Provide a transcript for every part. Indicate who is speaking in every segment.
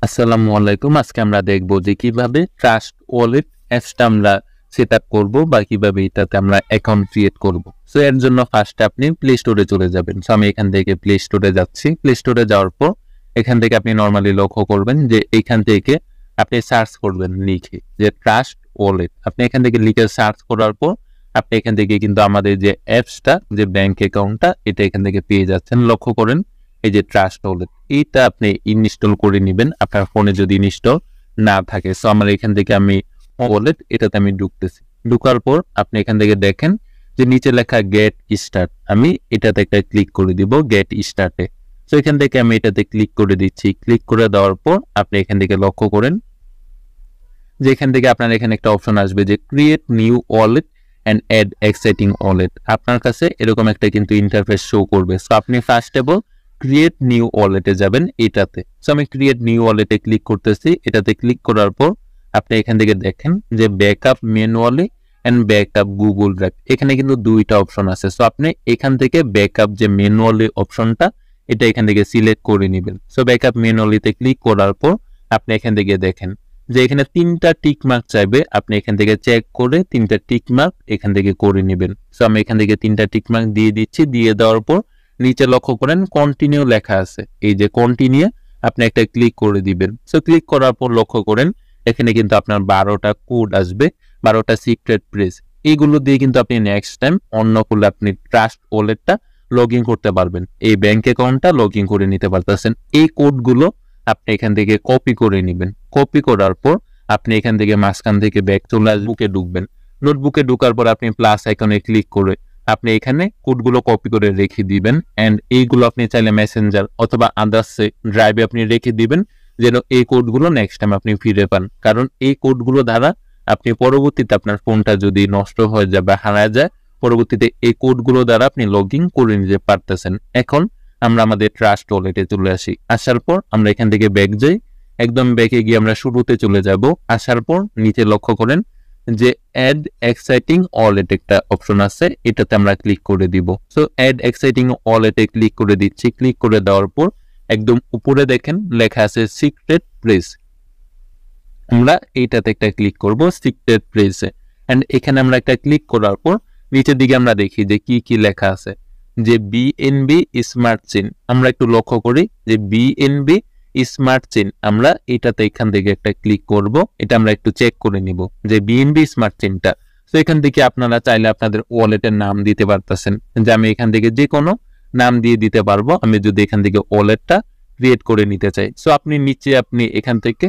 Speaker 1: আসসালামু আলাইকুম। আজকে আমরা দেখব যে কিভাবে ট্রাস্ট ওয়ালেট অ্যাপসটা আমরা সেটআপ করব বা কিভাবে এটাতে আমরা অ্যাকাউন্ট ক্রিয়েট করব। সো এর জন্য ফার্স্টে আপনি প্লে স্টোরে চলে যাবেন। সো আমি এখান থেকে প্লে স্টোরে যাচ্ছি। প্লে স্টোরে যাওয়ার পর এখান থেকে আপনি নরমালি লক্ষ্য করবেন যে এইখান থেকে আপনি সার্চ করবেন লিখে যে ট্রাস্ট ওয়ালেট। আপনি এখান থেকে লিখে সার্চ করার পর আপনি এখান থেকে কিন্তু আমাদের যে অ্যাপসটা যে ব্যাংক অ্যাকাউন্টটা এটা এখান থেকে পেয়ে যাচ্ছেন। লক্ষ্য করেন এই যে ট্রাস্ট ওয়ালেট এইটা আপনি ইনস্টল করে নেবেন আপনার ফোনে যদি ইনস্টল না থাকে। সো আমার এখান থেকে আমি ওয়ালেট এটাতে আমি ঢুকতেছি। ঢুকার পর আপনি এখান থেকে দেখেন যে নিচে লেখা গেট স্টার্ট, আমি এটাতে একটা ক্লিক করে দিব গেট স্টার্টে। সো এখান থেকে আমি এটাতে ক্লিক করে দিচ্ছি। ক্লিক করে দেওয়ার পর আপনি এখান থেকে লক্ষ্য করেন যে এখান থেকে আপনার এখানে একটা অপশন আসবে যে create new wallet and add existing wallet. আপনার কাছে এরকম একটা কিন্তু ইন্টারফেস শো করবে। সো আপনি first of all create new ওয়ালেটে যাবেন এটাতে। সো আমি ক্রিয়েট নিউ ওয়ালেটে ক্লিক করতেছি। এটাতে ক্লিক করার পর আপনি এখান থেকে দেখেন যে backup manually and backup Google drive, এখানে কিন্তু দুইটা অপশন আছে। সো আপনি এখান থেকে ব্যাকআপ যে ম্যানুয়ালি অপশনটা এটা এখান থেকে সিলেক্ট করে নেবেন। সো ব্যাকআপ ম্যানুয়ালিতে ক্লিক করার পর আপনি এখান থেকে দেখেন যে এখানে 3টা টিক মার্ক চাইবে, আপনি এখান থেকে চেক করে 3টা টিক মার্ক এখান থেকে করে নেবেন। সো আমি এখান থেকে 3টা টিক মার্ক দিয়ে দিচ্ছি। দিয়ে দেওয়ার পর নিচে লক্ষ্য করেন কন্টিনিউ লেখা আছে, এই যে কন্টিনিউ আপনি একটা ক্লিক করে দিবেন। সো ক্লিক করার পর লক্ষ্য করেন এখানে কিন্তু আপনার 12টা কোড আসবে, 12টা সিক্রেট প্রেস। এইগুলো দিয়ে কিন্তু আপনি নেক্সট টাইম অন্য করলে আপনি ট্রাস্ট ওয়ালেটটা লগ ইন করতে পারবেন, এই ব্যাংক অ্যাকাউন্টটা লগ ইন করে নিতে পারতেছেন। এই কোডগুলো আপনি এখান থেকে কপি করে নেবেন। কপি করার পর আপনি এখান থেকে মাঝখান থেকে ব্যাক চলে আসবে, ঢুকবেন। নোটবুকে ঢুকার পর আপনি প্লাস আইকনে ক্লিক করে আপনি এখানে কোডগুলো কপি করে রেখে দিবেন। এন্ড এইগুলো আপনি চাইলে মেসেঞ্জার অথবা আদার্স ড্রাইভে আপনি রেখে দিবেন যেন এই কোডগুলো নেক্সট টাইম আপনি ফিরে পান। কারণ এই কোডগুলো দ্বারা আপনি পরবর্তীতে আপনার ফোনটা যদি নষ্ট হয়ে যায় বা হারায় যায়, পরবর্তীতে এই কোডগুলো দ্বারা আপনি লগ ইন করে নিতে পারতেছেন। এখন আমরা আমাদের ট্রাস্ট ওয়ালেটে চলে আসি। আসার পর আমরা এখান থেকে ব্যাক যাই। একদম ব্যাকে গিয়ে আমরা শুরুতে চলে যাব। আসার পর নিচে লক্ষ্য করেন যে অ্যাড এক্সাইটিং ওয়ালেট একটা অপশন আছে, এটাতে আমরা ক্লিক করে দিব। সো অ্যাড এক্সাইটিং ওয়ালেটে ক্লিক করে দিচ্ছি। ক্লিক করে দেওয়ার পর একদম উপরে দেখেন লেখা আছে সিক্রেট প্রেস, আমরা এইটাতে একটা ক্লিক করব সিক্রেট প্রেসে। এন্ড এখানে আমরা একটা ক্লিক করার পর নিচের দিকে আমরা দেখি যে কি কি লেখা আছে, যে বিএনবি স্মার্ট চেইন। আমরা একটু লক্ষ্য করি যে বিএনবি স্মার্ট চেইন, আমরা এটাতে এখান থেকে একটা ক্লিক করব। এটা আমরা একটু চেক করে নিব যে বিএনবি স্মার্ট চেইনটা। তো এখান থেকে আপনারা চাইলে আপনাদের ওয়ালেটের নাম দিতে পারতেছেন, যে আমি এখান থেকে যে কোনো নাম দিয়ে দিতে পারবো আমি যদি এখান থেকে ওয়ালেটটা ক্রিয়েট করে নিতে চাই। সো আপনি নিচে আপনি এখান থেকে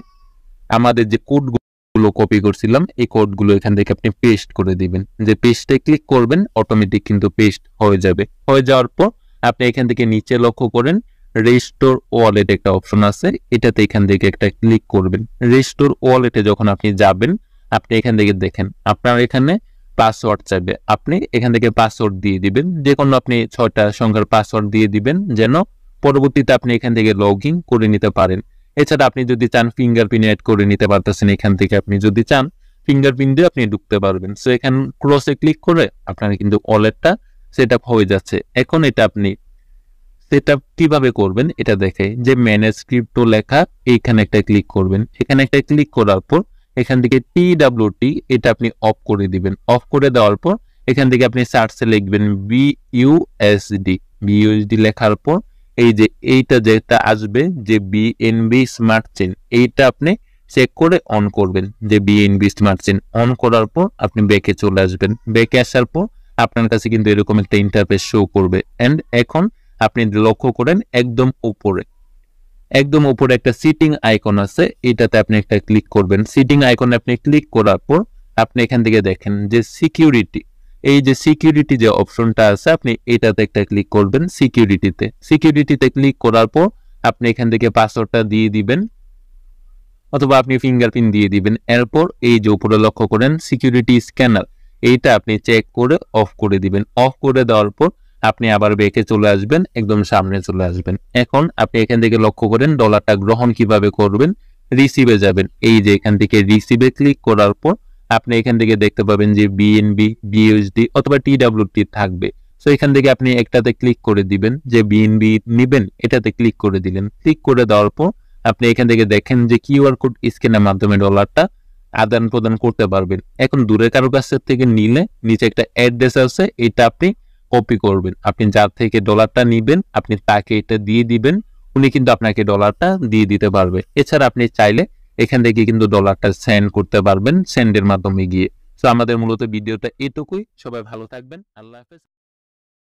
Speaker 1: আমাদের যে কোডগুলো কপি করছিলাম এই কোডগুলো এখান থেকে আপনি পেস্ট করে দিবেন। যে পেস্টে ক্লিক করবেন অটোমেটিক কিন্তু পেস্ট হয়ে যাবে। হয়ে যাওয়ার পর আপনি এখান থেকে নিচে লক্ষ্য করেন রেস্টোর ওয়ালেট একটা অপশন আছে, এটাতে এখান থেকে একটা ক্লিক করবেন। রেস্টোর ওয়ালেটে যখন আপনি যাবেন আপনি এখান থেকে দেখেন আপনার এখানে পাসওয়ার্ড চাইবে, আপনি এখান থেকে পাসওয়ার্ড দিয়ে দিবেন। যে কোনো আপনি 6টা সংখ্যার পাসওয়ার্ড দিয়ে দিবেন যেন পরবর্তীতে আপনি এখান থেকে লগ ইন করে নিতে পারেন। এছাড়া আপনি যদি চান ফিঙ্গারপ্রিন্ট অ্যাড করে নিতে পারতেছেন, এখান থেকে আপনি যদি চান ফিঙ্গারপ্রিন্ট দিয়ে আপনি ঢুকতে পারবেন। সো এখানে ক্রসে ক্লিক করে আপনার কিন্তু ওয়ালেটটা সেটআপ হয়ে যাচ্ছে। এখন এটা আপনি সেটআপ কিভাবে করবেন এটা দেখে যে ম্যানেজ ক্রিপ্টো লেখা এইখানে একটা ক্লিক করবেন। এখানে একটা ক্লিক করার পর এখান থেকে TWT এটা আপনি অফ করে দিবেন। অফ করে দেওয়ার পর এখান থেকে আপনি সার্চে লিখবেন বিইউএসডি লেখার পর এই যে এইটা যেটা আসবে যে বিএনবি স্মার্ট চেইন, এইটা আপনি চেক করে অন করবেন। যে বিএনবি স্মার্ট চেইন অন করার পর আপনি ব্যাকে চলে আসবেন। ব্যাকে আসার পর আপনার কাছে কিন্তু এরকম একটা ইন্টারফেস শো করবে। এন্ড এখন আপনি লক্ষ্য করেন একদম উপরে একটা সিটিং আইকন আছে, এটাতে আপনি একটা ক্লিক করবেন। সিটিং আইকনে আপনি ক্লিক করার পর আপনি এখান থেকে দেখেন যে সিকিউরিটি, এই যে সিকিউরিটি যে অপশনটা আছে আপনি এটাতে একটা ক্লিক করবেন। সিকিউরিটিতে ক্লিক করার পর আপনি এখান থেকে পাসওয়ার্ডটা দিয়ে দিবেন অথবা আপনি ফিঙ্গারপ্রিন্ট দিয়ে দিবেন। এরপর এই যে উপরে লক্ষ্য করেন সিকিউরিটি স্ক্যানার, এইটা আপনি চেক করে অফ করে দিবেন। অফ করে দেওয়ার পর আপনি আবার ব্যাকে চলে আসবেন, একদম সামনে চলে আসবেন। এখন আপনি এখান থেকে লক্ষ্য করেন ডলারটা গ্রহণ কিভাবে করবেন, রিসিভে যাবেন। এই যে এখান থেকে রিসিভে ক্লিক করার পর আপনি এখান থেকে দেখতে পাবেন যে বিএনবি, বিইউএসডি অথবা TWT থাকবে। সো এখান থেকে আপনি একটাতে ক্লিক করে দিবেন, যে বিএনবি নিবেন এটাতে ক্লিক করে দিলেন। ক্লিক করে দেওয়ার পর আপনি এখান থেকে দেখেন যে কিউআর কোড স্ক্যানের মাধ্যমে ডলারটা আদান প্রদান করতে পারবেন। এখন দূরে কারো কাছ থেকে নিলে নিচে একটা অ্যাড্রেস আছে, এটা আপনি কপি করবেন। আপনি যার থেকে ডলারটা নিবেন আপনি তাকে এটা দিয়ে দিবেন, উনি কিন্তু আপনাকে ডলারটা দিয়ে দিতে পারবে। এছাড়া আপনি চাইলে এখান থেকে কিন্তু ডলারটা সেন্ড করতে পারবেন সেন্ডের মাধ্যমে গিয়ে। তো আমাদের মূলত ভিডিওটা এটুকুই। সবাই ভালো থাকবেন। আল্লাহ হাফেজ।